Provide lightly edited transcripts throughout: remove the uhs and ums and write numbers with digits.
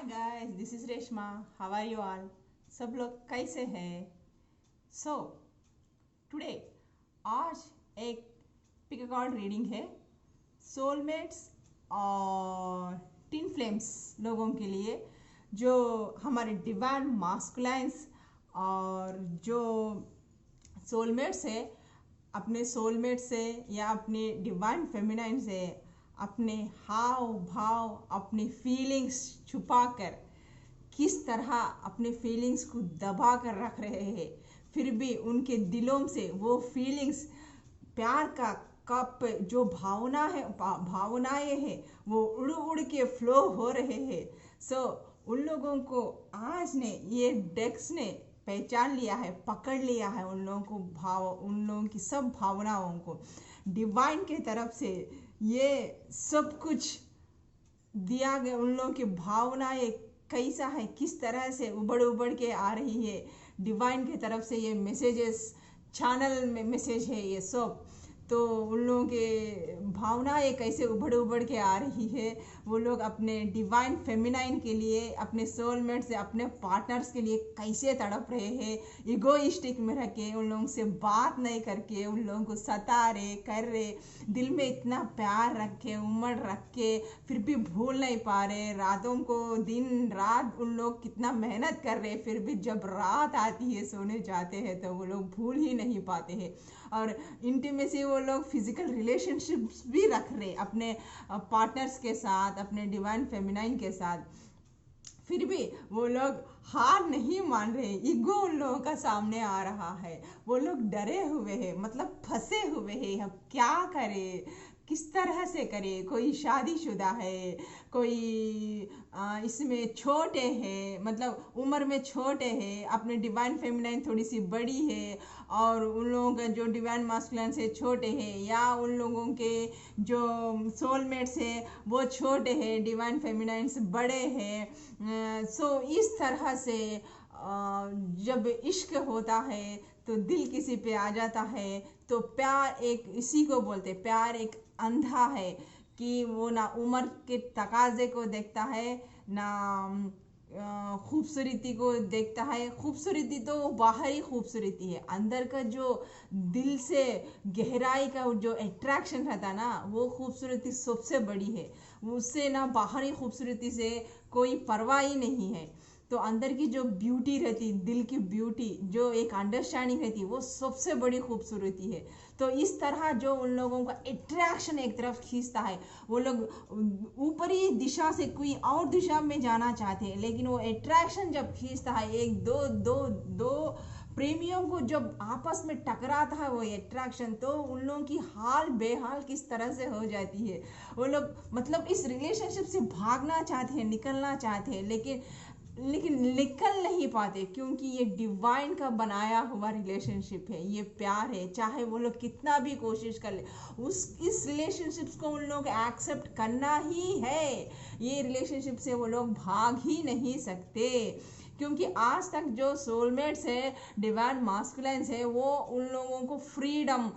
Hi guys, this is Reshma. How are you all? सब लोग कैसे हैं? सो टुडे आज एक पिक कार्ड रीडिंग है सोलमेट्स और टिन फ्लेम्स लोगों के लिए, जो हमारे डिवाइन मास्कुलाइंस और जो सोलमेट्स है, अपने सोलमेट से या अपने डिवाइन फेमिनाइन से अपने हाव भाव, अपनी फीलिंग्स छुपाकर किस तरह अपने फीलिंग्स को दबा कर रख रहे हैं, फिर भी उनके दिलों से वो फीलिंग्स, प्यार का कप, जो भावनाएं हैं वो उड़ उड़ के फ्लो हो रहे हैं। सो उन लोगों को आज ने ये डेक्स ने पहचान लिया है, पकड़ लिया है उन लोगों को, उन लोगों की सब भावनाओं को डिवाइन के तरफ से ये सब कुछ दिया गया। उन लोगों की भावनाएं कैसा है, किस तरह से उबड़ उबड़ के आ रही है, डिवाइन की तरफ से ये मैसेजेस, चैनल में मैसेज है ये सब। तो उन लोगों के भावनाएं कैसे उभड़ उभड़ के आ रही है, वो लोग अपने डिवाइन फेमिनाइन के लिए, अपने सोलमेट से, अपने पार्टनर्स के लिए कैसे तड़प रहे हैं, इगोइस्टिक में रह के उन लोगों से बात नहीं करके उन लोगों को सता रहे, कर रहे, दिल में इतना प्यार रख के, उमड़ रख के, फिर भी भूल नहीं पा रहे। रातों को दिन रात उन लोग कितना मेहनत कर रहे, फिर भी जब रात आती है, सोने जाते हैं, तो वो लोग भूल ही नहीं पाते हैं। और इंटीमेसी वो लोग फिजिकल रिलेशनशिप्स भी रख रहे अपने पार्टनर्स के साथ, अपने डिवाइन फेमिनाइन के साथ, फिर भी वो लोग हार नहीं मान रहे। ईगो उन लोगों का सामने आ रहा है, वो लोग डरे हुए हैं, मतलब फंसे हुए हैं। हम क्या करें, किस तरह से करें? कोई शादीशुदा है, कोई इसमें छोटे हैं, मतलब उम्र में छोटे हैं, अपने डिवाइन फेमिनाइन थोड़ी सी बड़ी है, और उन लोगों का जो डिवाइन मास्कुलिन से छोटे हैं, या उन लोगों के जो सोलमेट्स है वो छोटे हैं, डिवाइन फेमिनाइन से बड़े हैं। सो इस तरह से जब इश्क होता है तो दिल किसी पे आ जाता है, तो प्यार एक, इसी को बोलते प्यार एक अंधा है कि वो ना उम्र के तकाजे को देखता है, ना खूबसूरती को देखता है। खूबसूरती तो बाहरी खूबसूरती है, अंदर का जो दिल से गहराई का जो अट्रैक्शन रहता ना, वो खूबसूरती सबसे बड़ी है। उससे ना बाहरी खूबसूरती से कोई परवाह ही नहीं है। तो अंदर की जो ब्यूटी रहती, दिल की ब्यूटी, जो एक अंडरस्टैंडिंग रहती, वो सबसे बड़ी खूबसूरती है। तो इस तरह जो उन लोगों का अट्रैक्शन एक तरफ खींचता है, वो लोग ऊपरी दिशा से कोई और दिशा में जाना चाहते हैं, लेकिन वो अट्रैक्शन जब खींचता है, एक दो दो दो प्रेमियों को जब आपस में टकराता है वो अट्रैक्शन, तो उन लोगों की हाल बेहाल किस तरह से हो जाती है। वो लोग मतलब इस रिलेशनशिप से भागना चाहते हैं, निकलना चाहते हैं, लेकिन निकल नहीं पाते, क्योंकि ये डिवाइन का बनाया हुआ रिलेशनशिप है, ये प्यार है। चाहे वो लोग कितना भी कोशिश कर ले, इस रिलेशनशिप को उन लोग एक्सेप्ट करना ही है। ये रिलेशनशिप से वो लोग भाग ही नहीं सकते, क्योंकि आज तक जो सोलमेट्स है, डिवाइन मास्कुलाइंस है, वो उन लोगों को फ्रीडम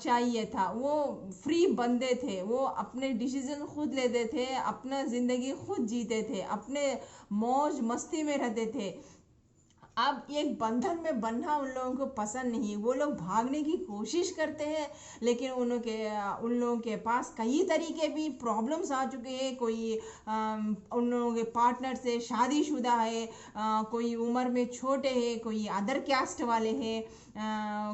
चाहिए था। वो फ्री बंदे थे, वो अपने डिसीजन खुद लेते थे, अपना ज़िंदगी खुद जीते थे, अपने मौज मस्ती में रहते थे। अब एक बंधन में बंधना उन लोगों को पसंद नहीं। वो लोग भागने की कोशिश करते हैं, लेकिन उन लोगों के पास कई तरीके भी प्रॉब्लम्स आ चुके हैं। कोई उन लोगों के पार्टनर से शादीशुदा है, कोई उम्र में छोटे हैं, कोई अदर कास्ट वाले हैं,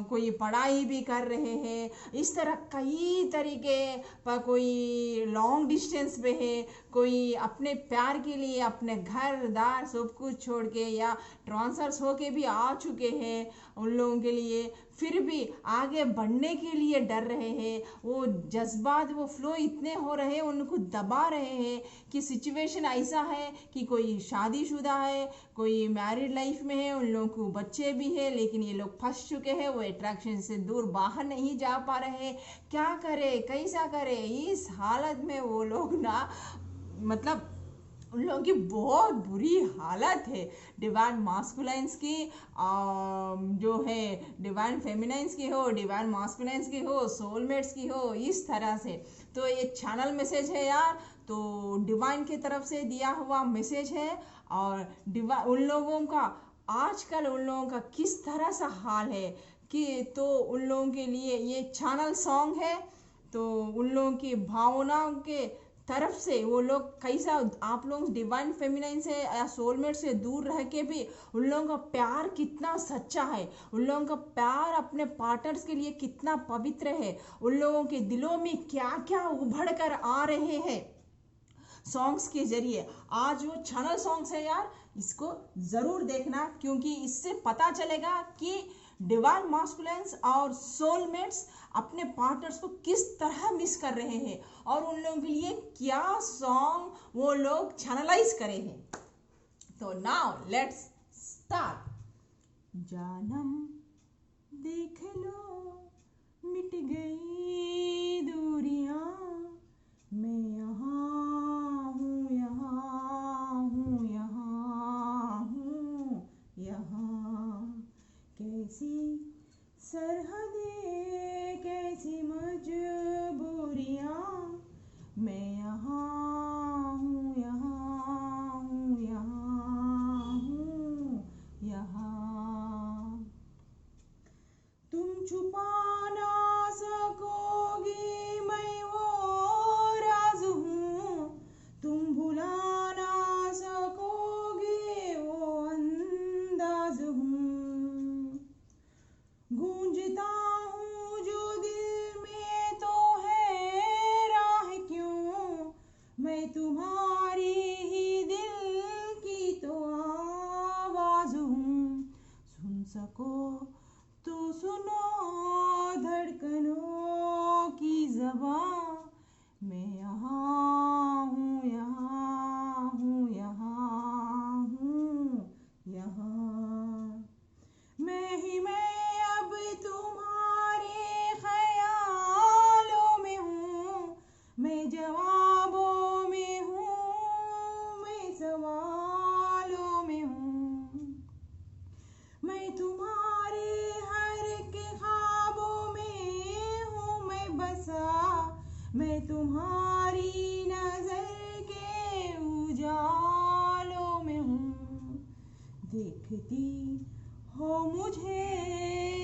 कोई पढ़ाई भी कर रहे हैं, इस तरह कई तरीके पर, कोई लॉन्ग डिस्टेंस पे है, कोई अपने प्यार के लिए अपने घर दार सब कुछ छोड़ के या ट्रांसफर्स होके भी आ चुके हैं उन लोगों के लिए, फिर भी आगे बढ़ने के लिए डर रहे हैं। वो जज्बात, वो फ्लो इतने हो रहे हैं, उनको दबा रहे हैं कि सिचुएशन ऐसा है कि कोई शादीशुदा है, कोई मैरिड लाइफ में है, उन लोगों को बच्चे भी है, लेकिन ये लोग फंस चुके हैं, वो अट्रैक्शन से दूर बाहर नहीं जा पा रहे हैं। क्या करे, कैसा करे? इस हालत में वो लोग ना, मतलब उन लोगों की बहुत बुरी हालत है। डिवाइन मास्कुलाइंस की जो है, डिवाइन फेमिनाइंस की हो, डिवाइन मास्कुलाइंस की हो, सोलमेट्स की हो, इस तरह से। तो ये चैनल मैसेज है यार, तो डिवाइन की तरफ से दिया हुआ मैसेज है। और उन लोगों का आजकल उन लोगों का किस तरह सा हाल है कि तो उन लोगों के लिए ये चैनल सॉन्ग है। तो उन लोगों की भावनाओं के तरफ से वो लोग कैसा, आप लोग डिवाइन फेमिनाइन से या सोलमेट से दूर रह के भी उन लोगों का प्यार कितना सच्चा है, उन लोगों का प्यार अपने पार्टनर्स के लिए कितना पवित्र है, उन लोगों के दिलों में क्या क्या उभर कर आ रहे हैं सॉन्ग्स के जरिए। आज वो चैनल सॉन्ग्स है यार, इसको जरूर देखना, क्योंकि इससे पता चलेगा कि डिवाइन मास्कुलेंस और सोलमेट्स अपने पार्टनर्स को किस तरह मिस कर रहे हैं और उन लोगों के लिए क्या सॉन्ग वो लोग चैनलाइज करे हैं। तो नाउ लेट्स स्टार्ट। जानम देख लो मिट गई दूरियां, मैं यहाँ हूँ, यहाँ हूँ, यहाँ हूँ, यहाँ। कैसी सरहदें, कैसी मजबूरियाँ, मैं यहाँ हूँ, यहाँ हूँ, यहाँ हूँ, यहाँ। तुम छुपा ना सकोगी मैं वो राज हूँ, तुम भुला ना सकोगे वो अंदाज हूँ। गूंजता हूँ जो दिल में तो है राह क्यों, मैं तुम्हारी ही दिल की तो आवाज हूँ। सुन सको तो सुनो धड़कनों की ज़बां, मैं यहाँ हूँ, यहाँ हूँ, यहाँ हूँ, यहाँ। मैं ही मैं अब तुम्हारे ख्यालों में हूँ, मैं जवाबों में हूँ, मैं सवालों में हूँ। मैं तुम्हारे हर एक ख्वाबों में हूँ मैं बसा, मैं तुम्हारी नजर के उजालों में हूँ। देखती हो मुझे,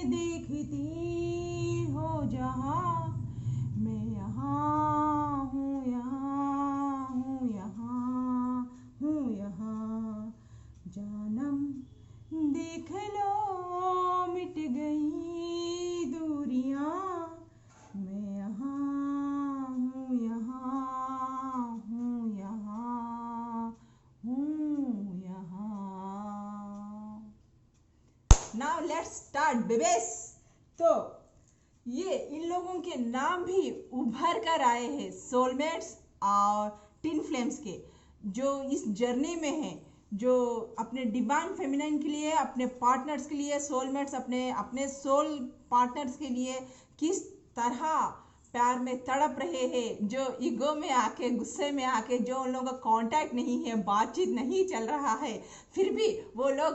देखती हो जहाँ, मैं यहाँ हूँ, यहाँ हूँ, यहाँ हूँ, यहाँ। जानम देख लो मिट गई दूरियां, मैं यहाँ हूँ, यहाँ हूँ, यहाँ हूँ, यहाँ। Now let's start babes. तो ये इन लोगों के नाम भी उभर कर आए हैं सोलमेट्स और टिन फ्लेम्स के, जो इस जर्नी में हैं, जो अपने डिवाइन फेमिनाइन के लिए, अपने पार्टनर्स के लिए, सोलमेट्स अपने सोल पार्टनर्स के लिए किस तरह प्यार में तड़प रहे हैं, जो ईगो में आके, गुस्से में आके, जो उन लोगों का कांटेक्ट नहीं है, बातचीत नहीं चल रहा है, फिर भी वो लोग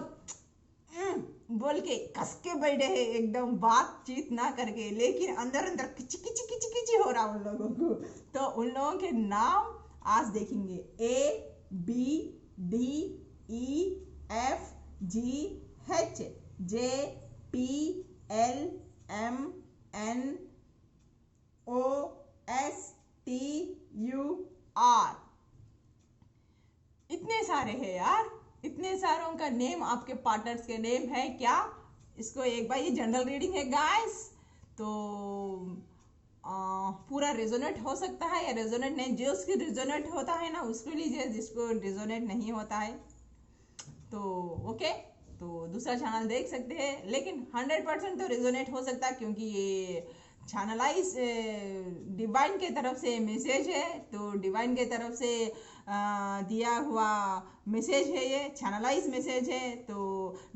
बोल के कस के बैठे हैं, एकदम बातचीत ना करके, लेकिन अंदर अंदर किची किची किची किची हो रहा उन लोगों को। तो उन लोगों के नाम आज देखेंगे। ABDEFGHJPLMNOSTUR। इतने सारे हैं यार, इतने सारों का नेम आपके पार्टनर्स के नेम है क्या? इसको एक बार, ये जनरल रीडिंग है गाइस, तो पूरा रेजोनेट हो सकता है या रेजोनेट नहीं। जो उसकी रेजोनेट होता है ना उसको लीजिए, जिसको रेजोनेट नहीं होता है तो ओके, तो दूसरा चैनल देख सकते हैं। लेकिन 100% तो रेजोनेट हो सकता है, क्योंकि ये चैनलाइज डिवाइन के तरफ से मैसेज है, तो डिवाइन के तरफ से दिया हुआ मैसेज है, ये चैनलाइज मैसेज है। तो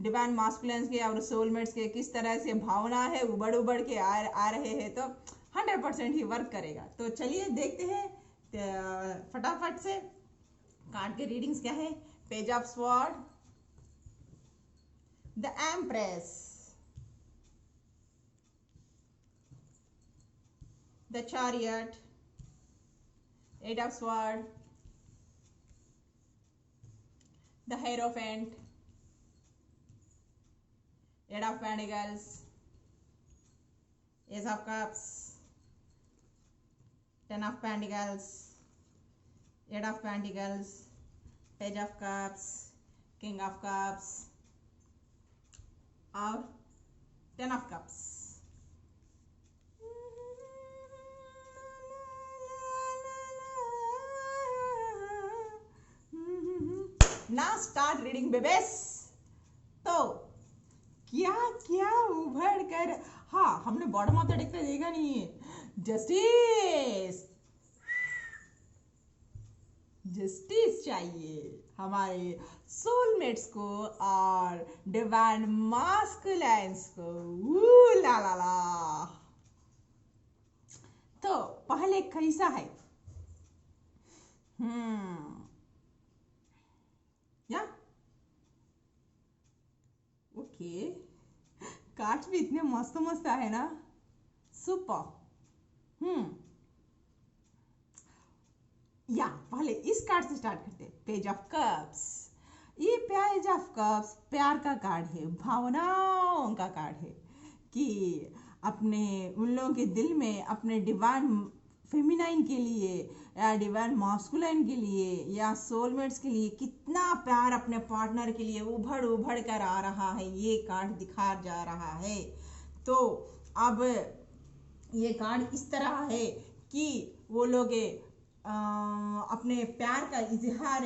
डिवाइन मास्कुलेंस के और सोलमेट्स के किस तरह से भावना है उबड़ उबड़ के आ रहे हैं, तो 100% ही वर्क करेगा। तो चलिए देखते हैं फटाफट से कार्ड के रीडिंग्स क्या है। Page of sword, the empress, the chariot, eight of sword, the Hierophant, Eight of Pentacles, Ace of Cups, Ten of Pentacles, Eight of Pentacles, Page of Cups, King of Cups और Ten of Cups. Now start reading babies. तो क्या क्या उभर कर, हाँ हमने bottom of the deck तो देखा नहीं है. जस्टिस जस्टिस चाहिए हमारे सोलमेट्स को और डिवाइन मास्कुलाइन्स को. ला ला ला. तो पहले कैसा है? या ओके. कार्ड्स भी इतने मस्त मस्त है ना. सुपर. या पहले इस कार्ड से स्टार्ट करते हैं. Page of cups. ये पेज ऑफ कप्स प्यार का कार्ड है, भावनाओं का कार्ड है कि अपने उन लोगों के दिल में अपने डिवाइन फेमिनाइन के लिए या डिवाइन मास्कुलाइन के लिए या सोलमेट्स के लिए कितना प्यार अपने पार्टनर के लिए उभड़ उभड़ कर आ रहा है. ये कार्ड दिखा जा रहा है. तो अब ये कार्ड इस तरह है कि वो लोग अपने प्यार का इजहार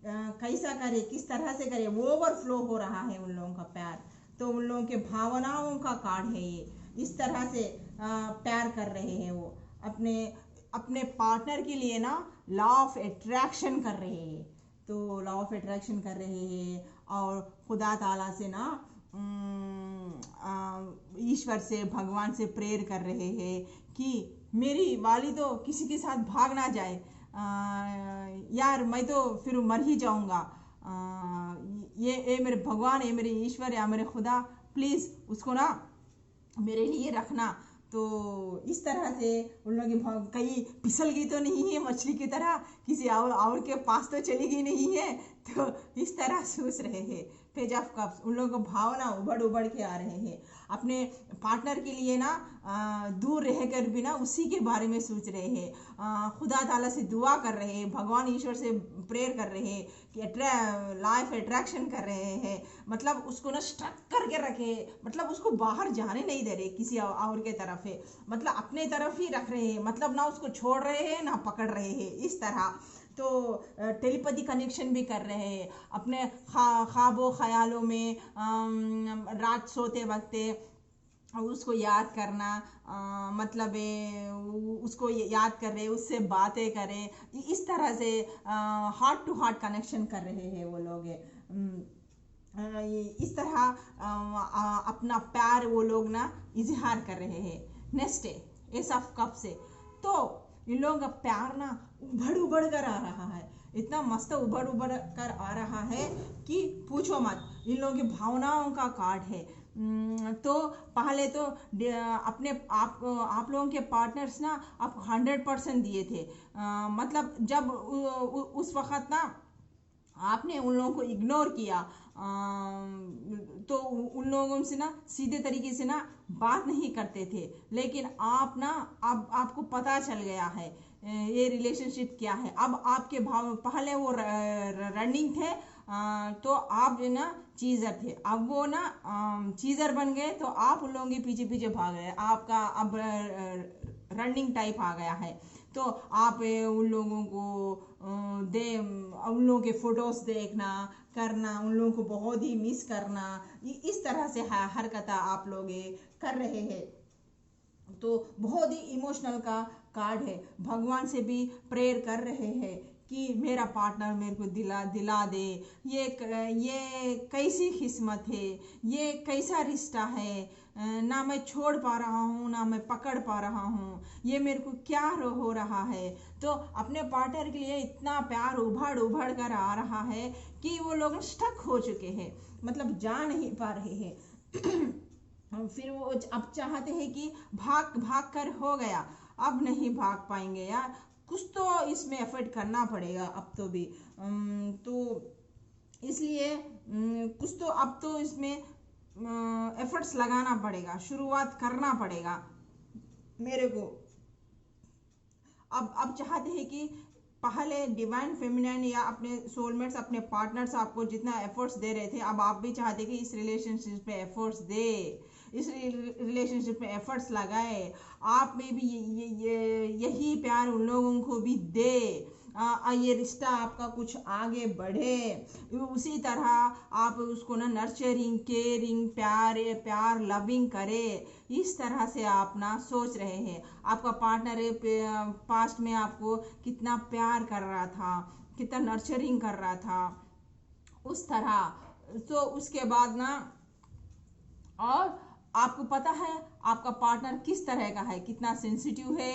कैसा करे, किस तरह से करे. वो ओवरफ्लो हो रहा है उन लोगों का प्यार. तो उन लोगों के भावनाओं का कार्ड है ये. इस तरह से प्यार कर रहे हैं वो अपने अपने पार्टनर के लिए ना. लॉ ऑफ अट्रैक्शन कर रहे हैं. तो लॉ ऑफ अट्रैक्शन कर रहे हैं और खुदा ताला से ना ईश्वर से भगवान से प्रेयर कर रहे हैं कि मेरी वाली तो किसी के साथ भाग ना जाए. यार मैं तो फिर मर ही जाऊंगा. ये मेरे भगवान, ये मेरे ईश्वर या मेरे खुदा, प्लीज़ उसको ना मेरे लिए रखना. तो इस तरह से उन लोग कहीं फिसल गई तो नहीं है मछली की तरह, किसी और के पास तो चली गई नहीं है. तो इस तरह सोच रहे हैं. पेज ऑफ कप्स उन लोगों को भावना उबड़ उबड़ के आ रहे हैं. अपने पार्टनर के लिए ना दूर रहकर भी ना उसी के बारे में सोच रहे हैं. खुदा ताला से दुआ कर रहे हैं, भगवान ईश्वर से प्रेयर कर रहे हैं कि लाइफ अट्रैक्शन कर रहे हैं. मतलब उसको ना स्ट्रक करके रखे, मतलब उसको बाहर जाने नहीं दे रहे किसी और के तरफ है. मतलब अपने तरफ ही रख रहे हैं. मतलब ना उसको छोड़ रहे हैं ना पकड़ रहे हैं. इस तरह तो टेलीपैथी कनेक्शन भी कर रहे हैं. अपने ख्वाबों ख्यालों में रात सोते वक्त उसको याद करना, मतलब उसको याद कर रहे, उससे बातें करें. इस तरह से हार्ट टू हार्ट कनेक्शन कर रहे हैं वो लोग. इस तरह अपना प्यार वो लोग ना इजहार कर रहे हैं. नेक्स्ट है एस ऑफ कप से. तो इन लोगों का प्यार ना उभड़ उभड़ कर आ रहा है. इतना मस्त उभड़ उभड़ कर आ रहा है कि पूछो मत. इन लोगों की भावनाओं का कार्ड है. तो पहले तो अपने आप लोगों के पार्टनर्स ना आप 100% दिए थे. मतलब जब उस वक्त ना आपने उन लोगों को इग्नोर किया तो उन लोगों से ना सीधे तरीके से ना बात नहीं करते थे. लेकिन आप ना अब आपको पता चल गया है ये रिलेशनशिप क्या है. अब आपके भाव पहले वो रनिंग थे तो आप जो ना चीज़र थे. अब वो ना चीज़र बन गए तो आप उन लोगों के पीछे पीछे भाग गए. आपका अब रनिंग टाइप आ गया है. तो आप उन लोगों को उन लोगों के फोटोज देखना करना, उन लोगों को बहुत ही मिस करना, इस तरह से हरकत आप लोग कर रहे हैं. तो बहुत ही इमोशनल का कार्ड है. भगवान से भी प्रेयर कर रहे हैं कि मेरा पार्टनर मेरे को दिला दे. ये कैसी किस्मत है, ये कैसा रिश्ता है. ना मैं छोड़ पा रहा हूँ ना मैं पकड़ पा रहा हूँ. ये मेरे को क्या हो रहा है. तो अपने पार्टनर के लिए इतना प्यार उभड़ उभड़ कर आ रहा है कि वो लोग स्टक हो चुके हैं. मतलब जा नहीं पा रहे हैं. फिर वो अब चाहते हैं कि भाग कर हो गया, अब नहीं भाग पाएंगे यार. कुछ तो इसमें एफर्ट करना पड़ेगा अब तो भी. तो इसलिए अब तो इसमें एफर्ट्स लगाना पड़ेगा, शुरुआत करना पड़ेगा मेरे को। अब चाहते हैं कि पहले डिवाइन फेमिनाइन या अपने सोलमेट्स, अपने पार्टनर्स आपको जितना एफर्ट्स दे रहे थे, अब आप भी चाहते कि इस रिलेशनशिप पे एफर्ट्स दे, इस रिलेशनशिप में एफर्ट्स लगाए, आप में भी यही प्यार उन लोगों को भी दे, ये रिश्ता आपका कुछ आगे बढ़े। उसी तरह आप उसको ना नर्चरिंग, केयरिंग, प्यार प्यार लविंग करे, इस तरह से आप ना सोच रहे हैं। आपका पार्टनर पास्ट में आपको कितना प्यार कर रहा था, कितना नर्चरिंग कर रहा था, उस तरह। तो उसके बाद ना, और आपको पता है आपका पार्टनर किस तरह का है, कितना सेंसिटिव है,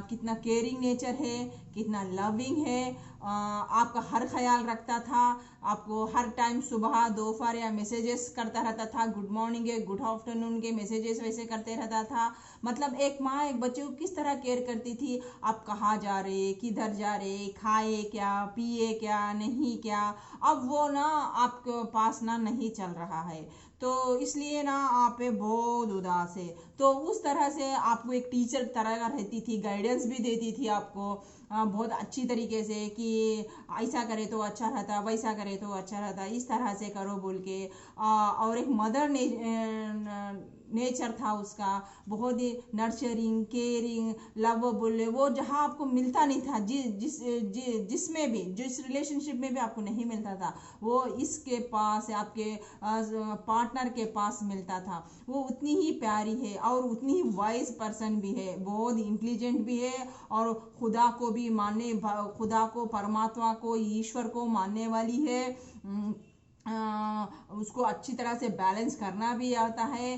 कितना केयरिंग नेचर है, कितना लविंग है, आपका हर ख्याल रखता था, आपको हर टाइम सुबह दोपहर या मैसेजेस करता रहता था, गुड मॉर्निंग के गुड आफ्टरनून के मैसेजेस वैसे करते रहता था। मतलब एक माँ एक बच्चे को किस तरह केयर करती थी, आप कहाँ जा रहे, किधर जा रहे, खाए क्या, पिए क्या, नहीं क्या। अब वो ना आपके पास ना नहीं चल रहा है, तो इसलिए ना आप बहुत उदास है। तो उस तरह से आपको एक टीचर तरह का रहती थी, गाइडेंस भी देती थी आपको बहुत अच्छी तरीके से कि ऐसा करे तो अच्छा रहता, वैसा करे तो अच्छा रहता, इस तरह से करो बोल के। और एक मदर नेचर था उसका, बहुत ही नर्चरिंग, केयरिंग, लवेबल। वो जहाँ आपको मिलता नहीं था, जिसमें भी, जिस रिलेशनशिप में भी आपको नहीं मिलता था, वो इसके पास, आपके पार्टनर के पास मिलता था। वो उतनी ही प्यारी है और उतनी ही वाइज पर्सन भी है, बहुत इंटेलिजेंट भी है, और खुदा को भी मानने, खुदा को, परमात्मा को, ईश्वर को मानने वाली है। उसको अच्छी तरह से बैलेंस करना भी आता है,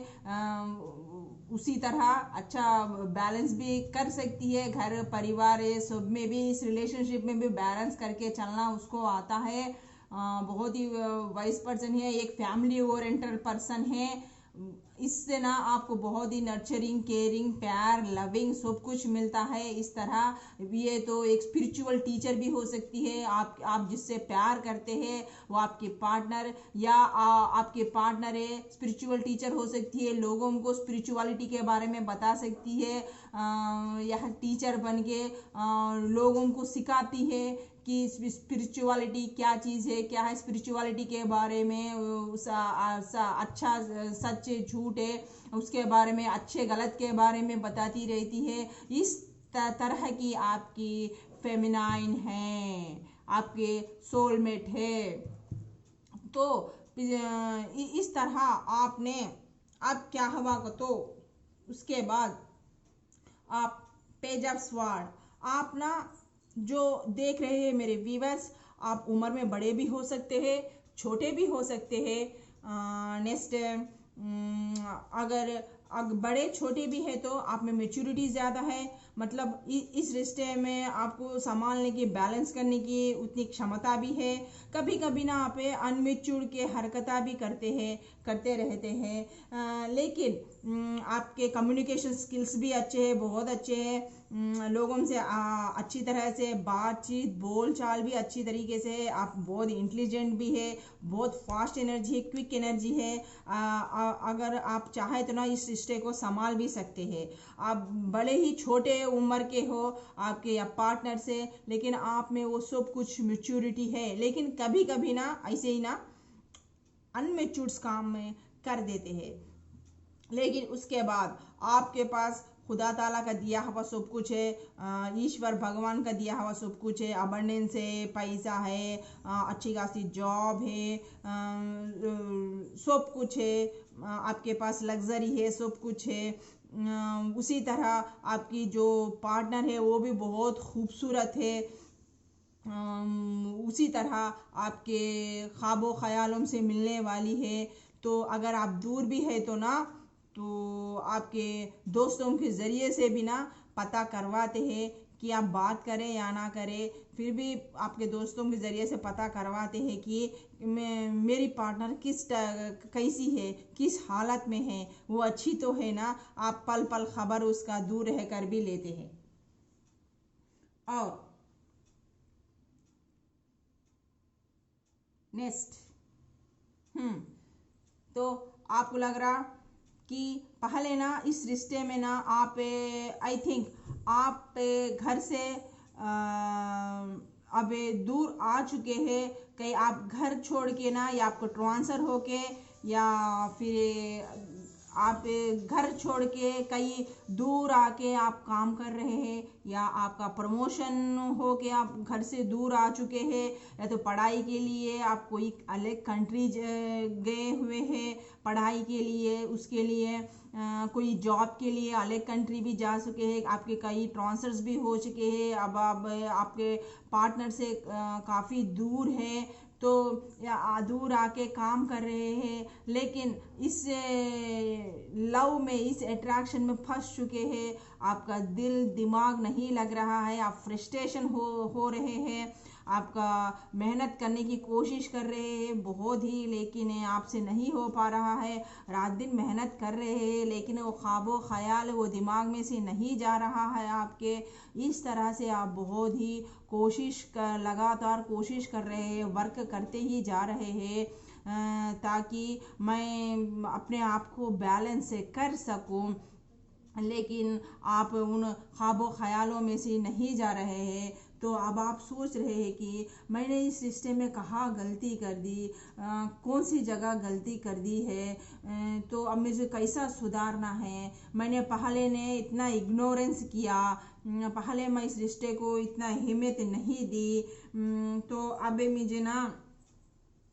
उसी तरह अच्छा बैलेंस भी कर सकती है, घर परिवार ये सब में भी, इस रिलेशनशिप में भी बैलेंस करके चलना उसको आता है। बहुत ही वाइज पर्सन है, एक फैमिली ओरिएंटेड पर्सन है। इससे ना आपको बहुत ही नर्चरिंग, केयरिंग, प्यार, लविंग सब कुछ मिलता है। इस तरह ये तो एक स्पिरिचुअल टीचर भी हो सकती है। आप जिससे प्यार करते हैं वो आपके पार्टनर, या आपके पार्टनर है, स्पिरिचुअल टीचर हो सकती है, लोगों को स्पिरिचुअलिटी के बारे में बता सकती है, यह टीचर बन के लोगों को सिखाती है कि स्पिरिचुअलिटी क्या चीज़ है, क्या है स्पिरिचुअलिटी के बारे में, अच्छा सच झूठ है उसके बारे में, अच्छे गलत के बारे में बताती रहती है। इस तरह की आपकी फेमिनाइन है, आपके सोलमेट है। तो इस तरह आपने, अब क्या हुआ तो उसके बाद आप पेज ऑफ स्वॉर्ड, आप ना जो देख रहे हैं मेरे व्यूवर्स, आप उम्र में बड़े भी हो सकते हैं, छोटे भी हो सकते हैं। नेक्स्ट, अगर बड़े छोटे भी है तो आप में मेच्योरिटी ज़्यादा है, मतलब इस रिश्ते में आपको संभालने की, बैलेंस करने की उतनी क्षमता भी है। कभी कभी ना आप अनमेच्योर के हरकता भी करते रहते हैं, लेकिन आपके कम्युनिकेशन स्किल्स भी अच्छे हैं, बहुत अच्छे हैं। लोगों से अच्छी तरह से बातचीत, बोल चाल भी अच्छी तरीके से है। आप बहुत इंटेलिजेंट भी है, बहुत फास्ट एनर्जी है, क्विक एनर्जी है। अगर आप चाहे तो ना इस रिश्ते को संभाल भी सकते हैं। आप भले ही छोटे उम्र के हो आपके या पार्टनर से, लेकिन आप में वो सब कुछ मैच्योरिटी है। लेकिन कभी कभी ना ऐसे ही ना अनमेच्योर्ड काम में कर देते हैं, लेकिन उसके बाद आपके पास खुदा ताला का दिया हुआ सब कुछ है, ईश्वर भगवान का दिया हुआ सब कुछ है, अबंडेंस है, पैसा है, अच्छी खासी जॉब है, सब कुछ है, आपके पास लग्जरी है, सब कुछ है। उसी तरह आपकी जो पार्टनर है वो भी बहुत खूबसूरत है। उसी तरह आपके ख्वाबों ख्यालों से मिलने वाली है। तो अगर आप दूर भी है तो ना, तो आपके दोस्तों के ज़रिए से भी ना पता करवाते हैं कि आप बात करें या ना करें, फिर भी आपके दोस्तों के ज़रिए से पता करवाते हैं कि मेरी पार्टनर कैसी है, किस हालत में है, वो अच्छी तो है ना। आप पल पल खबर उसका दूर रह कर भी लेते हैं। और नेक्स्ट, तो आपको लग रहा कि पहले ना इस रिश्ते में ना आप आई थिंक आप घर से अब दूर आ चुके हैं, कहीं आप घर छोड़ के ना, या आपको ट्रांसफ़र होके, या फिर आप घर छोड़ के कहीं दूर आके आप काम कर रहे हैं, या आपका प्रमोशन हो के आप घर से दूर आ चुके हैं, या तो पढ़ाई के लिए आप कोई अलग कंट्री गए हुए हैं पढ़ाई के लिए, उसके लिए कोई जॉब के लिए अलग कंट्री भी जा चुके हैं, आपके कई ट्रांसफर्स भी हो चुके हैं, अब आप आपके पार्टनर से काफ़ी दूर है, तो या दूर आके काम कर रहे हैं, लेकिन इस लव में, इस अट्रैक्शन में फंस चुके हैं, आपका दिल दिमाग नहीं लग रहा है, आप फ्रस्ट्रेशन हो रहे हैं, आपका मेहनत करने की कोशिश कर रहे हैं बहुत ही, लेकिन आपसे नहीं हो पा रहा है, रात दिन मेहनत कर रहे हैं, लेकिन वो ख्वाबो ख्याल वो दिमाग में से नहीं जा रहा है आपके। इस तरह से आप बहुत ही लगातार कोशिश कर रहे हैं, वर्क करते ही जा रहे हैं ताकि मैं अपने आप को बैलेंस कर सकूं, लेकिन आप उन ख्वाबों ख्यालों में से नहीं जा रहे हैं। तो अब आप सोच रहे हैं कि मैंने इस रिश्ते में कहाँ गलती कर दी, कौन सी जगह गलती कर दी है, तो अब मुझे कैसा सुधारना है। मैंने पहले ने इतना इग्नोरेंस किया, पहले मैं इस रिश्ते को इतना अहमियत नहीं दी, तो अब मुझे ना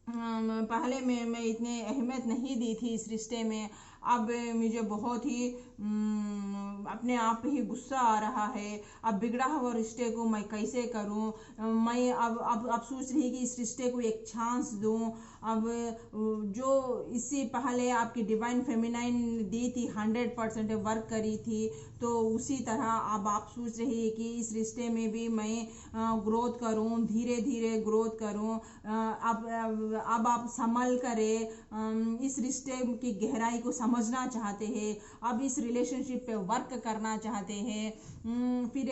पहले मैं इतने अहमियत नहीं दी थी इस रिश्ते में, अब मुझे बहुत ही अपने आप पे ही गुस्सा आ रहा है। अब बिगड़ा हुआ रिश्ते को मैं कैसे करूं, मैं अब सोच रही कि इस रिश्ते को एक चांस दूं। अब जो इससे पहले आपकी डिवाइन फेमिनाइन दी थी 100% वर्क करी थी, तो उसी तरह अब आप सोच रही है कि इस रिश्ते में भी मैं ग्रोथ करूं, धीरे धीरे ग्रोथ करूं। अब आप संभल करें, इस रिश्ते की गहराई को समझना चाहते हैं, अब इस रिलेशनशिप पे वर्क करना चाहते हैं, फिर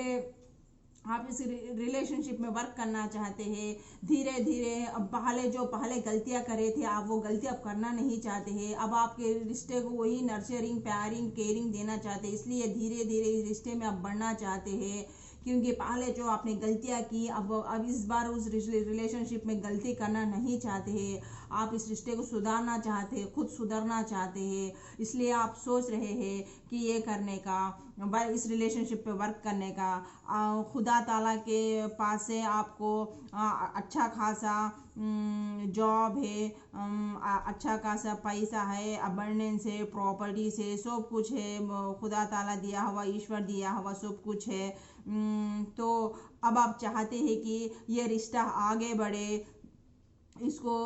आप इस रिलेशनशिप में वर्क करना चाहते हैं धीरे धीरे। अब पहले गलतियां करे थे, आप वो गलतियां अब करना नहीं चाहते हैं, अब आपके रिश्ते को वही नर्चरिंग, प्यारिंग, केयरिंग देना चाहते हैं, इसलिए धीरे धीरे इस रिश्ते में आप बढ़ना चाहते हैं। क्योंकि पहले जो आपने गलतियां की, अब इस बार उस रिलेशनशिप में गलती करना नहीं चाहते हैं, आप इस रिश्ते को सुधारना चाहते हैं, खुद सुधरना चाहते हैं, इसलिए आप सोच रहे हैं कि ये करने का, इस रिलेशनशिप पे वर्क करने का। खुदा ताला के पास से आपको अच्छा खासा जॉब है, अच्छा खासा पैसा है, अबंडेंस है, प्रॉपर्टी से सब कुछ है, खुदा ताला दिया हुआ, ईश्वर दिया हुआ सब कुछ है। तो अब आप चाहते हैं कि ये रिश्ता आगे बढ़े, इसको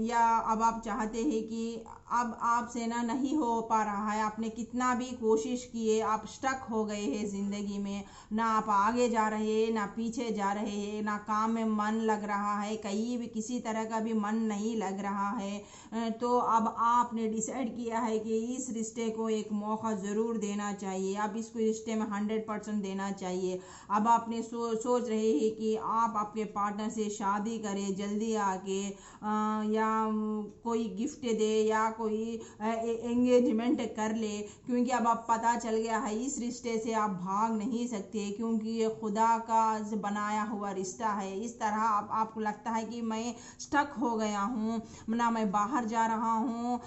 या अब आप चाहते हैं कि अब आपसे ना नहीं हो पा रहा है, आपने कितना भी कोशिश किए, आप स्टक हो गए हैं ज़िंदगी में, ना आप आगे जा रहे हैं ना पीछे जा रहे हैं, ना काम में मन लग रहा है, कहीं भी किसी तरह का भी मन नहीं लग रहा है। तो अब आपने डिसाइड किया है कि इस रिश्ते को एक मौका ज़रूर देना चाहिए, अब इसको रिश्ते में 100% देना चाहिए। अब आपने सोच रहे हैं कि आप आपके पार्टनर से शादी करें जल्दी आके, या कोई गिफ्ट दे या कोई एंगेजमेंट कर ले, क्योंकि अब आप पता चल गया है इस रिश्ते से आप भाग नहीं सकते, क्योंकि ये खुदा का बनाया हुआ रिश्ता है। इस तरह आपको लगता है कि मैं स्टक हो गया हूँ, ना मैं बाहर जा रहा हूँ,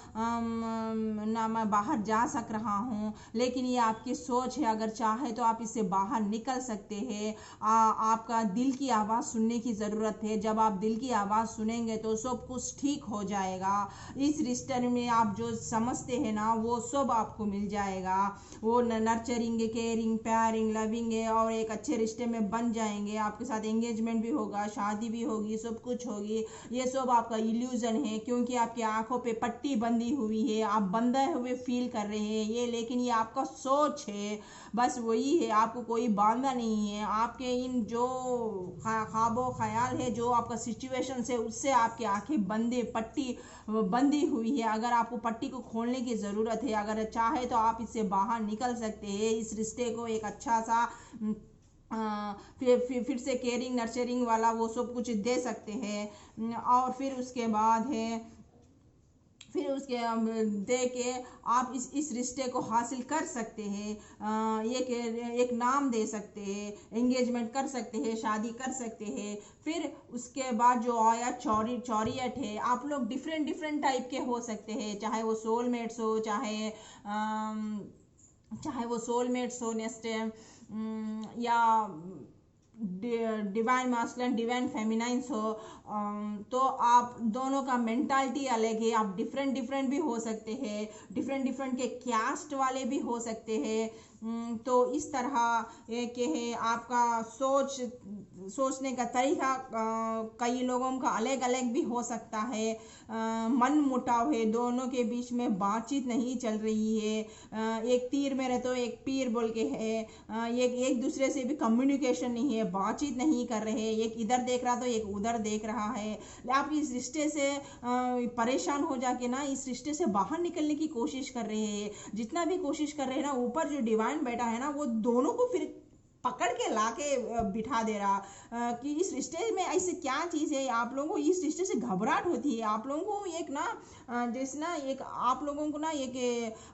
ना मैं बाहर जा सक रहा हूँ, लेकिन ये आपकी सोच है, अगर चाहे तो आप इससे बाहर निकल सकते हैं। आपका दिल की आवाज़ सुनने की ज़रूरत है, जब आप दिल की आवाज़ सुनेंगे तो सब कुछ ठीक हो जाएगा। इस रिश्ते में आप जो समझते हैं ना वो सब आपको मिल जाएगा, वो नर्चरिंग, केयरिंग, प्यारिंग, लविंग है, और एक अच्छे रिश्ते में बन जाएंगे, आपके साथ एंगेजमेंट भी होगा, शादी भी होगी, सब कुछ होगी। ये सब आपका इल्यूजन है, क्योंकि आपकी आंखों पे पट्टी बंधी हुई है, आप बंधे हुए फील कर रहे हैं ये, लेकिन ये आपका सोच है, बस वही है, आपको कोई बांधा नहीं है। आपके इन जो ख्वाबो ख्याल है, जो आपका सिचुएशन है, उससे आपकी आंखें पट्टी बंधी हुई है। अगर आपको पट्टी को खोलने की ज़रूरत है, अगर चाहे तो आप इससे बाहर निकल सकते हैं, इस रिश्ते को एक अच्छा सा फिर से केयरिंग, नर्चरिंग वाला वो सब कुछ दे सकते हैं। और फिर उसके बाद है फिर उसके दे के आप इस रिश्ते को हासिल कर सकते हैं। एक नाम दे सकते हैं, एंगेजमेंट कर सकते हैं, शादी कर सकते हैं। फिर उसके बाद जो आया चौरियट है। आप लोग डिफरेंट डिफरेंट टाइप के हो सकते हैं, चाहे वो सोलमेट्स हो, चाहे वो सोलमेट्स हो नेक्स्ट, या डिवाइन मास्कुलिन डिवाइन फेमिनाइंस हो। तो आप दोनों का मेंटालिटी अलग है। आप डिफरेंट डिफरेंट भी हो सकते हैं, डिफरेंट डिफरेंट के कैस्ट वाले भी हो सकते हैं। तो इस तरह के है आपका सोचने का तरीका कई लोगों का अलग अलग भी हो सकता है। मन मुटाव है, दोनों के बीच में बातचीत नहीं चल रही है। एक तीर मेरे तो एक पीर बोल के है। एक दूसरे से भी कम्युनिकेशन नहीं है, बातचीत नहीं कर रहे। एक इधर देख रहा तो एक उधर देख रहा है। आप इस रिश्ते से परेशान हो जाके ना इस रिश्ते से बाहर निकलने की कोशिश कर रहे हैं। जितना भी कोशिश कर रहे हैं ना, ऊपर जो डिवाइन बैठा है ना, वो दोनों को फिर पकड़ के लाके बिठा दे रहा कि इस रिश्ते में ऐसे क्या चीज़ है। आप लोगों को इस रिश्ते से घबराहट होती है। आप लोगों को एक ना जैसे ना एक आप लोगों को ना एक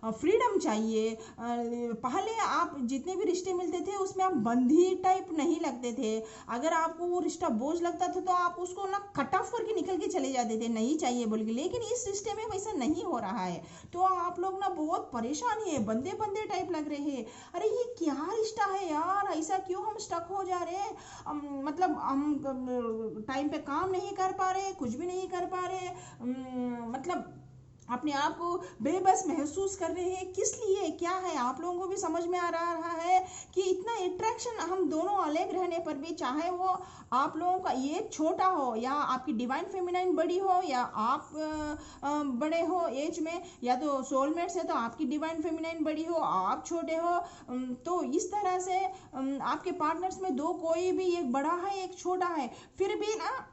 फ्रीडम चाहिए। पहले आप जितने भी रिश्ते मिलते थे उसमें आप बंदी टाइप नहीं लगते थे। अगर आपको वो रिश्ता बोझ लगता था तो आप उसको ना कट ऑफ करके निकल के चले जाते थे, नहीं चाहिए बोल के। लेकिन इस रिश्ते में वैसा नहीं हो रहा है, तो आप लोग ना बहुत परेशान है, बंदे बंदे टाइप लग रहे हैं। अरे ये क्या रिश्ता है यार, ऐसा क्यों हम स्टक हो जा रहे हैं। मतलब हम टाइम पे काम नहीं कर पा रहे, कुछ भी नहीं कर पा रहे। मतलब अपने आप को बेबस महसूस कर रहे हैं। किस लिए, क्या है, आप लोगों को भी समझ में आ रहा है कि इतना अट्रैक्शन हम दोनों अलग रहने पर भी, चाहे वो आप लोगों का एज छोटा हो या आपकी डिवाइन फेमिनाइन बड़ी हो या आप बड़े हो एज में, या तो सोलमेट्स है तो आपकी डिवाइन फेमिनाइन बड़ी हो, आप छोटे हो। तो इस तरह से आपके पार्टनर्स में दो कोई भी, एक बड़ा है एक छोटा है, फिर भी ना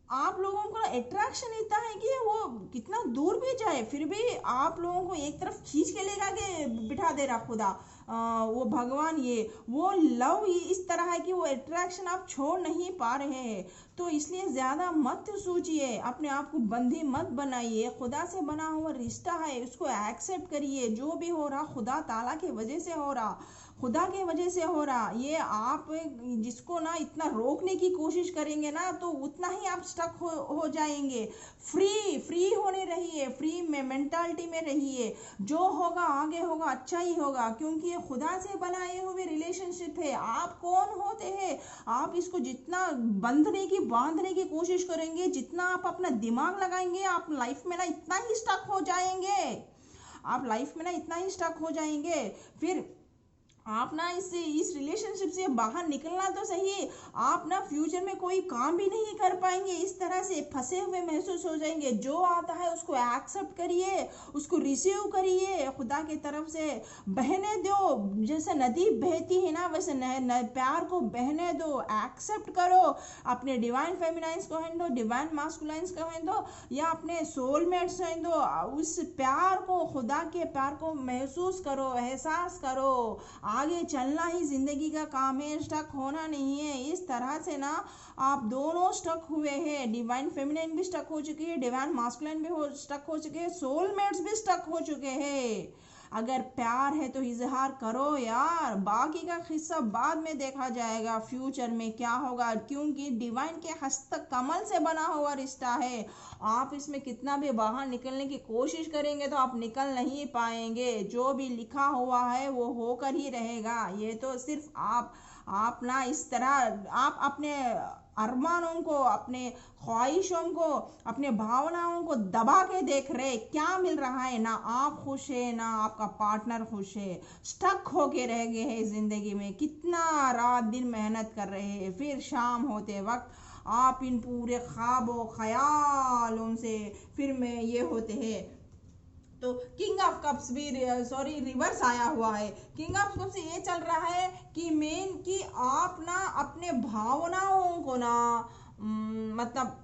आप लोगों को अट्रैक्शन इतना है कि वो कितना दूर भी जाए फिर भी आप लोगों को एक तरफ खींच के लेगा के बिठा दे रहा खुदा। वो भगवान, ये वो लव इस तरह है कि वो अट्रैक्शन आप छोड़ नहीं पा रहे हैं। तो इसलिए ज़्यादा मत सोचिए, अपने आप को बंदी मत बनाइए। खुदा से बना हुआ रिश्ता है, उसको एक्सेप्ट करिए। जो भी हो रहा खुदा ताला की वजह से हो रहा, खुदा के वजह से हो रहा। ये आप जिसको ना इतना रोकने की कोशिश करेंगे ना, तो उतना ही आप स्टक हो जाएंगे। फ्री होने रहिए, फ्री में मेंटालिटी में रहिए। जो होगा आगे होगा, अच्छा ही होगा, क्योंकि ये खुदा से बनाए हुए रिलेशनशिप है। आप कौन होते हैं, आप इसको जितना बांधने की कोशिश करेंगे, जितना आप अपना दिमाग लगाएंगे, आप लाइफ में ना इतना ही स्टक हो जाएंगे। आप लाइफ में ना इतना ही स्टक हो जाएंगे। फिर आप ना इस रिलेशनशिप से बाहर निकलना तो सही, आप ना फ्यूचर में कोई काम भी नहीं कर पाएंगे। इस तरह से फंसे हुए महसूस हो जाएंगे। जो आता है उसको एक्सेप्ट करिए, उसको रिसीव करिए, खुदा की तरफ से बहने दो। जैसे नदी बहती है ना, वैसे प्यार को बहने दो, एक्सेप्ट करो। अपने डिवाइन फेमिनाइंस को हैं दो, डिवाइन मास्कुलाइंस को हैं दो, या अपने सोलमेट्स हैं दो। उस प्यार को, खुदा के प्यार को महसूस करो, एहसास करो। आगे चलना ही जिंदगी का काम है, स्टक होना नहीं है। इस तरह से ना आप दोनों स्टक हुए हैं। डिवाइन फेमिनाइन भी स्टक हो चुकी है, डिवाइन मास्कुलाइन भी स्टक हो चुके हैं, सोलमेट्स भी स्टक हो चुके हैं। अगर प्यार है तो इजहार करो यार, बाकी का हिस्सा बाद में देखा जाएगा फ्यूचर में क्या होगा, क्योंकि डिवाइन के हस्त कमल से बना हुआ रिश्ता है। आप इसमें कितना भी बाहर निकलने की कोशिश करेंगे तो आप निकल नहीं पाएंगे। जो भी लिखा हुआ है वो होकर ही रहेगा। ये तो सिर्फ आप ना इस तरह आप अपने अरमानों को, अपने ख्वाहिशों को, अपने भावनाओं को दबा के देख रहे, क्या मिल रहा है, ना आप खुश है ना आपका पार्टनर खुश है। स्टक होके रह गए हैं जिंदगी में। कितना रात दिन मेहनत कर रहे हैं, फिर शाम होते वक्त आप इन पूरे ख्वाबों ख्यालों से फिर में ये होते हैं। तो किंग ऑफ कप्स भी रिवर्स आया हुआ है। किंग ऑफ कप्स ये चल रहा है कि मेन कि आप ना अपने भावनाओं को ना मतलब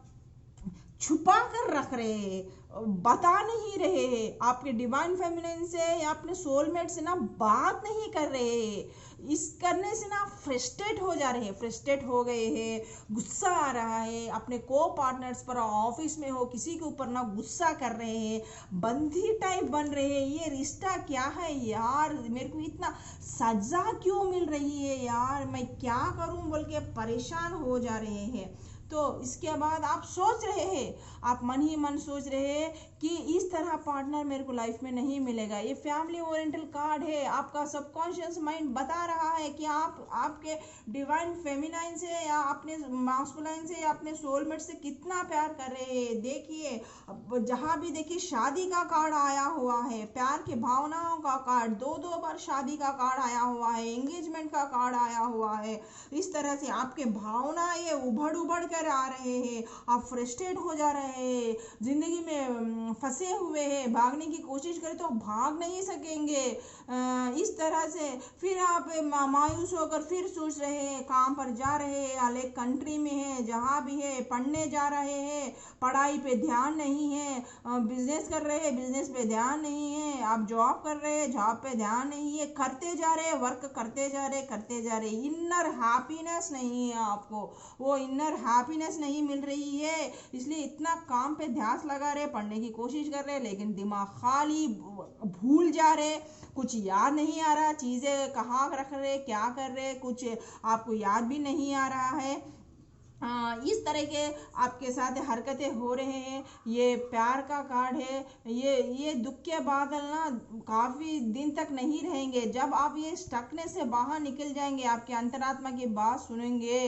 छुपा कर रख रहे हैं। बता नहीं रहे हैं, आपके डिवाइन फेमिनिन से या अपने सोलमेट से ना बात नहीं कर रहे हैं। इस करने से ना फ्रस्ट्रेट हो जा रहे हैं, फ्रस्ट्रेट हो गए हैं, गुस्सा आ रहा है, अपने को पार्टनर्स पर, ऑफिस में हो किसी के ऊपर ना गुस्सा कर रहे हैं, बंदी टाइप बन रहे हैं। ये रिश्ता क्या है यार, मेरे को इतना सजा क्यों मिल रही है यार, मैं क्या करूं बोल के परेशान हो जा रहे हैं। तो इसके बाद आप सोच रहे हैं, आप मन ही मन सोच रहे हैं कि इस तरह पार्टनर मेरे को लाइफ में नहीं मिलेगा। ये फैमिली ओरिएंटल कार्ड है, आपका सबकॉन्शियस माइंड बता रहा है कि आप आपके डिवाइन फेमिनाइन से या अपने मास्कुलाइन से या अपने सोलमेट से कितना प्यार कर रहे हैं। देखिए जहाँ भी देखिए शादी का कार्ड आया हुआ है, प्यार की भावनाओं का कार्ड, दो बार शादी का कार्ड आया हुआ है, एंगेजमेंट का कार्ड आया हुआ है। इस तरह से आपके भावना ये उभड़ कर आ रहे हैं, आप फ्रस्ट्रेट हो जा रहे हैं, जिंदगी में फंसे हुए हैं, भागने की कोशिश करें तो भाग नहीं सकेंगे। इस तरह से फिर आप मायूस होकर फिर सोच रहे हैं, काम पर जा रहे हैं, अलग कंट्री में है, जहाँ भी है पढ़ने जा रहे हैं, पढ़ाई पे ध्यान नहीं है, बिजनेस कर रहे हैं, बिजनेस पे ध्यान नहीं है, आप जॉब कर रहे हैं, जॉब पे ध्यान नहीं है, करते जा रहे हैं, वर्क करते जा रहे, इनर हैप्पीनेस नहीं है आपको, वो इनर हैप्पीनेस नहीं मिल रही है, इसलिए इतना काम पे ध्यान लगा रहे, पढ़ने की कोशिश कर रहे, लेकिन दिमाग खाली, भूल जा रहे, कुछ याद नहीं आ रहा, चीजें कहाँ रख रहे, क्या कर रहे, कुछ आपको याद भी नहीं आ रहा है। इस तरह के आपके साथ हरकतें हो रहे हैं। ये प्यार का कार्ड है, ये दुख के बादल ना काफ़ी दिन तक नहीं रहेंगे। जब आप ये स्टकने से बाहर निकल जाएंगे, आपके अंतरात्मा की बात सुनेंगे,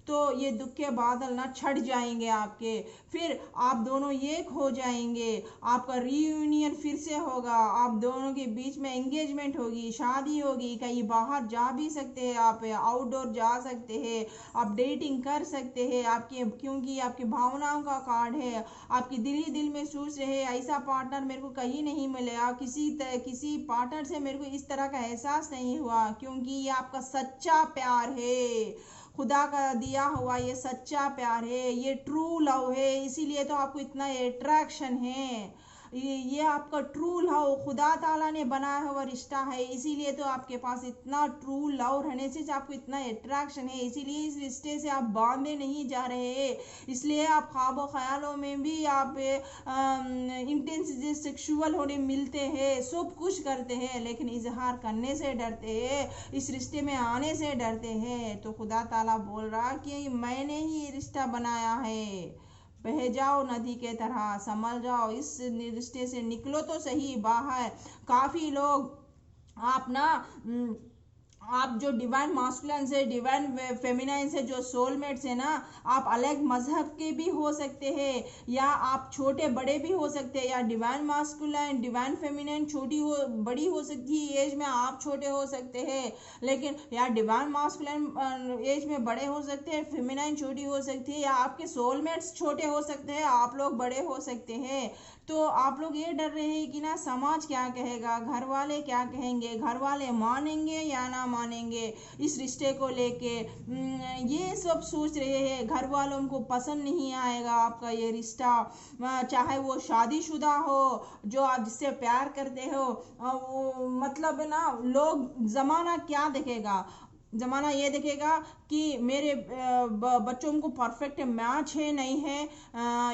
तो ये दुख के बादल ना छट जाएंगे आपके, फिर आप दोनों एक हो जाएंगे, आपका रीयूनियन फिर से होगा, आप दोनों के बीच में एंगेजमेंट होगी, शादी होगी, कहीं बाहर जा भी सकते हैं, आप आउटडोर जा सकते हैं, आप डेटिंग कर सकते हैं, आपके क्योंकि आपकी भावनाओं का कार्ड है, आपकी दिल ही दिल में सोच रहे ऐसा पार्टनर मेरे को कहीं नहीं मिलेगा, किसी पार्टनर से मेरे को इस तरह का एहसास नहीं हुआ, क्योंकि ये आपका सच्चा प्यार है, खुदा का दिया हुआ ये सच्चा प्यार है, ये ट्रू लव है, इसीलिए तो आपको इतना अट्रैक्शन है। ये आपका ट्रू लव खुदा ताला ने बनाया हुआ रिश्ता है, इसीलिए तो आपके पास इतना ट्रू लव रहने से आपको इतना अट्रैक्शन है, इसीलिए इस रिश्ते से आप बांधे नहीं जा रहे हैं, इसलिए आप ख्वाबों ख्यालों में भी आप इंटेंस सेक्सुअल होने मिलते हैं, सब कुछ करते हैं, लेकिन इजहार करने से डरते हैं, इस रिश्ते में आने से डरते हैं। तो खुदा ताला बोल रहा कि मैंने ही रिश्ता बनाया है, बह जाओ नदी के तरह, समझ जाओ, इस रिश्ते से निकलो तो सही बाहर। काफ़ी लोग आप ना आप जो डिवाइन मास्कुलिन से, डिवाइन फेमिनाइन से जो सोलमेट्स है ना, आप अलग मजहब के भी हो सकते हैं, या आप छोटे बड़े भी हो सकते हैं, या डिवाइन मास्कुलिन डिवाइन फेमिनाइन छोटी हो बड़ी हो सकती है, एज में आप छोटे हो सकते हैं, लेकिन या डिवाइन मास्कुलिन एज में बड़े हो सकते हैं, फेमिनाइन छोटी हो सकती है, या आपके सोलमेट्स छोटे हो सकते हैं, आप लोग बड़े हो सकते हैं। तो आप लोग ये डर रहे हैं कि ना समाज क्या कहेगा, घर वाले क्या कहेंगे, घर वाले मानेंगे या ना मानेंगे इस रिश्ते को लेके, ये सब सोच रहे हैं। घर वालों को पसंद नहीं आएगा आपका ये रिश्ता, चाहे वो शादीशुदा हो, जो आप जिससे प्यार करते हो, वो मतलब ना लोग ज़माना क्या देखेगा, ज़माना ये देखेगा कि मेरे बच्चों को परफेक्ट मैच है नहीं है,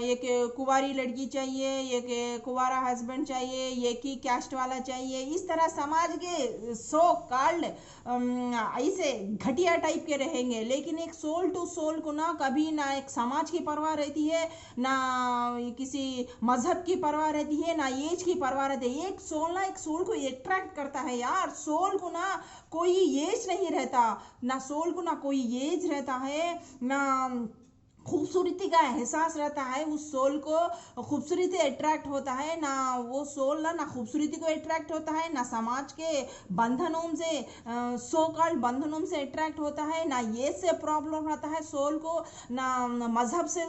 एक कुंवारी लड़की चाहिए, एक कुंवारा हस्बैंड चाहिए, एक ही कैस्ट वाला चाहिए, इस तरह समाज के सो कॉल्ड ऐसे घटिया टाइप के रहेंगे। लेकिन एक सोल टू सोल को ना कभी ना एक समाज की परवाह रहती है, ना किसी मजहब की परवाह रहती है, ना एज की परवाह रहती है। एक सोल को अट्रैक्ट करता है यार, सोल को ना कोई एज नहीं रहता, ना सोल को ना कोई एज रहता है, ना खूबसूरती का एहसास रहता है, उस सोल को खूबसूरती अट्रैक्ट होता है, ना वो सोल ना खूबसूरती को अट्रैक्ट होता है, ना समाज के बंधनों से सो कॉल्ड बंधनों से अट्रैक्ट होता है, ना ये से प्रॉब्लम रहता है सोल को, ना मजहब से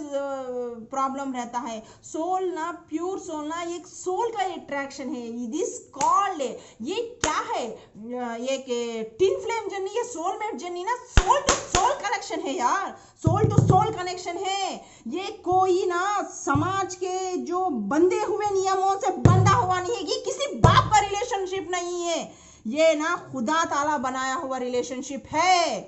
प्रॉब्लम रहता है। सोल ना प्योर सोल ना एक सोल का अट्रैक्शन है, दिस कॉल्ड, ये क्या है, एक टिन फ्लेम जर्नी, ये सोलमेट जर्नी ना सोल टू सोल कनेक्शन है यार, soul to soul connection attraction है, ये कोई ना समाज के जो बंधे हुए नियमों से बंधा हुआ नहीं है, ये किसी बाप का रिलेशनशिप नहीं है, ये ना खुदा ताला बनाया हुआ रिलेशनशिप है।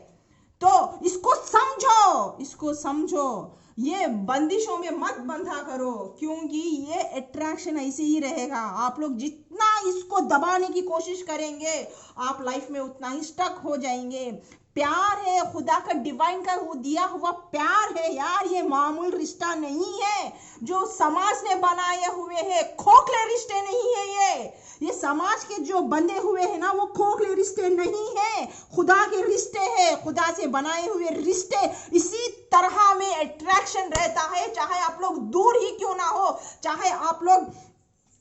तो इसको समझो, इसको समझो, ये बंदिशों में मत बंधा करो, क्योंकि ये अट्रैक्शन ऐसे ही रहेगा। आप लोग जितना इसको दबाने की कोशिश करेंगे आप लाइफ में उतना ही स्टक हो जाएंगे। प्यार है, खुदा का डिवाइन का वो दिया हुआ प्यार है यार, ये मामूल रिश्ता नहीं है जो समाज ने बनाए हुए है, खोखले रिश्ते नहीं है ये समाज के जो बंधे हुए हैं ना वो खोखले रिश्ते नहीं है, खुदा के रिश्ते हैं, खुदा से बनाए हुए रिश्ते। इसी तरह में अट्रैक्शन रहता है, चाहे आप लोग दूर ही क्यों ना हो, चाहे आप लोग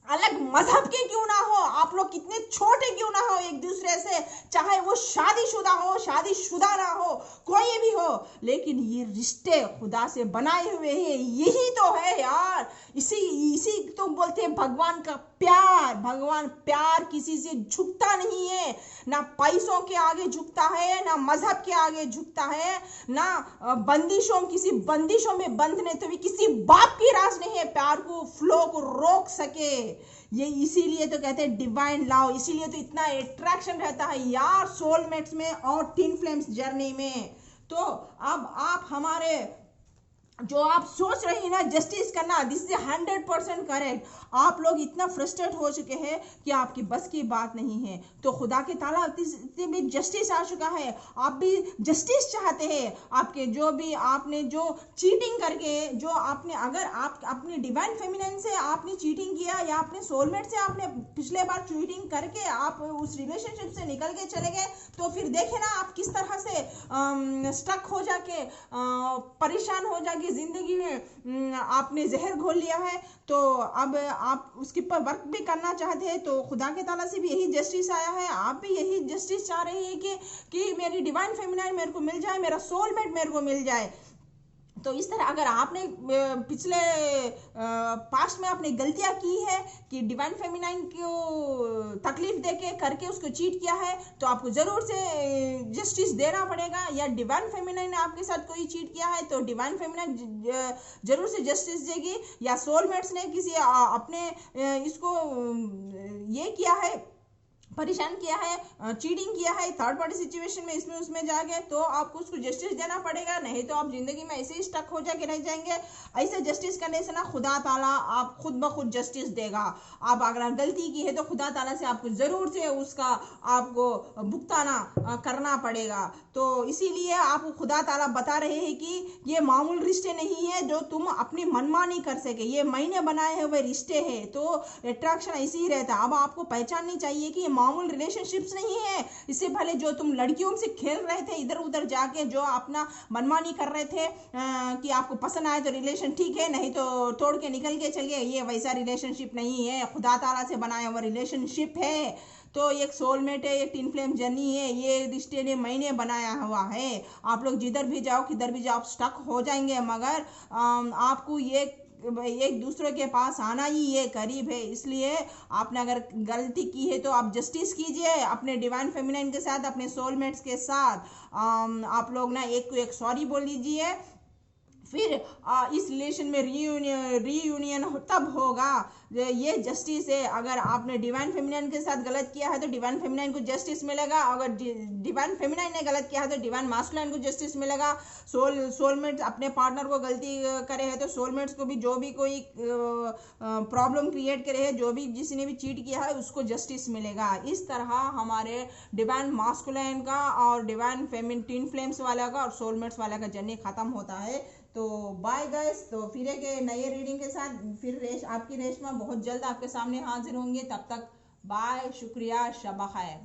अलग मजहब के क्यों ना हो, आप लोग कितने छोटे क्यों ना हो एक दूसरे से, चाहे वो शादीशुदा हो शादीशुदा ना हो, कोई भी हो, लेकिन ये रिश्ते खुदा से बनाए हुए हैं, यही तो है यार। इसी तो बोलते हैं भगवान का प्यार। भगवान प्यार किसी से झुकता नहीं है, ना पैसों के आगे झुकता है, ना मजहब के आगे झुकता है, ना बंदिशों किसी बंदिशों में बंधने तो भी किसी बाप की राज नहीं है प्यार को फ्लो को रोक सके। ये इसीलिए तो कहते हैं डिवाइन लव, इसीलिए तो इतना अट्रैक्शन रहता है यार सोलमेट्स में और ट्विन फ्लेम्स जर्नी में। तो अब आप हमारे जो आप सोच रही हैं ना जस्टिस करना, दिस इज 100% करेक्ट। आप लोग इतना फ्रस्ट्रेट हो चुके हैं कि आपकी बस की बात नहीं है, तो खुदा के ताला में जस्टिस आ चुका है, आप भी जस्टिस चाहते हैं। आपके जो भी आपने जो चीटिंग करके जो आपने, अगर आप अपनी डिवाइन फेमिनिन से आपने चीटिंग किया या अपने सोलमेट से आपने पिछले बार चीटिंग करके आप उस रिलेशनशिप से निकल के चले गए, तो फिर देखे ना आप किस तरह से स्टक हो जाके परेशान हो जाके जिंदगी में आपने जहर घोल लिया है। तो अब आप उसके ऊपर वर्क भी करना चाहते हैं, तो खुदा के ताला से भी यही जस्टिस आया है, आप भी यही जस्टिस चाह रहे हैं कि मेरी डिवाइन फेमिनाइन मेरे को मिल जाए, मेरा सोलमेट मेरे को मिल जाए। तो इस तरह अगर आपने पिछले पास्ट में आपने गलतियां की है कि डिवाइन फेमिनाइन को तकलीफ देके करके उसको चीट किया है, तो आपको जरूर से जस्टिस देना पड़ेगा। या डिवाइन फेमिनाइन ने आपके साथ कोई चीट किया है तो डिवाइन फेमिनाइन जरूर से जस्टिस देगी। या सोलमेट्स ने किसी अपने इसको ये किया है, परेशान किया है, चीटिंग किया है, थर्ड पार्टी सिचुएशन में इसमें उसमें जा गए, तो आपको उसको जस्टिस देना पड़ेगा, नहीं तो आप जिंदगी में ऐसे ही स्टक हो जाके रह जाएंगे। ऐसे जस्टिस करने से ना खुदा ताला आप खुद ब खुद जस्टिस देगा। आप अगर गलती की है तो खुदा ताला से आपको जरूर से उसका आपको भुगताना करना पड़ेगा। तो इसीलिए आपको खुदा ताला बता रहे हैं कि ये मामूल रिश्ते नहीं है जो तुम अपनी मनमानी कर सके, ये मैंने बनाए हुए रिश्ते हैं। तो अट्रैक्शन ऐसे ही रहता है। अब आपको पहचाननी चाहिए कि मामूल रिलेशनशिप्स नहीं है। इससे पहले जो तुम लड़कियों से खेल रहे थे इधर उधर जाके, जो अपना मनमानी कर रहे थे कि आपको पसंद आए तो रिलेशन ठीक है, नहीं तो तोड़ के निकल के चल गए, ये वैसा रिलेशनशिप नहीं है, खुदा ताला से बनाया हुआ रिलेशनशिप है। तो एक सोलमेट है, एक ट्विन फ्लेम जर्नी है, ये रिश्ते ने मैंने बनाया हुआ है। आप लोग जिधर भी जाओ किधर भी जाओ स्टक हो जाएंगे, मगर आपको ये एक दूसरे के पास आना ही ये करीब है। इसलिए आपने अगर गलती की है तो आप जस्टिस कीजिए अपने डिवाइन फेमिनाइन के साथ, अपने सोलमेट्स के साथ। आप लोग ना एक को एक सॉरी बोल लीजिए, फिर इस रिलेशन में रीयूनियन तब होगा। ये जस्टिस है। अगर आपने डिवाइन फेमिनाइन के साथ गलत किया है तो डिवाइन फेमिनाइन को जस्टिस मिलेगा, अगर डिवाइन फेमिनाइन ने गलत किया है तो डिवाइन मास्कुलाइन को जस्टिस मिलेगा। सोलमेट अपने पार्टनर को गलती करे है तो सोलमेट्स को भी जो भी कोई प्रॉब्लम क्रिएट करे है, जो भी जिसने भी चीट किया है उसको जस्टिस मिलेगा। इस तरह हमारे डिवाइन मास्कुलाइन का और डिवाइन फेमिन ट्विन फ्लेम्स वाला का और सोलमेट्स वाला का जर्नी खत्म होता है। तो बाय गाइस, तो फिर एक नए रीडिंग के साथ फिर आपकी रेशमा बहुत जल्द आपके सामने हाजिर होंगे। तब तक बाय, शुक्रिया, शब खैर।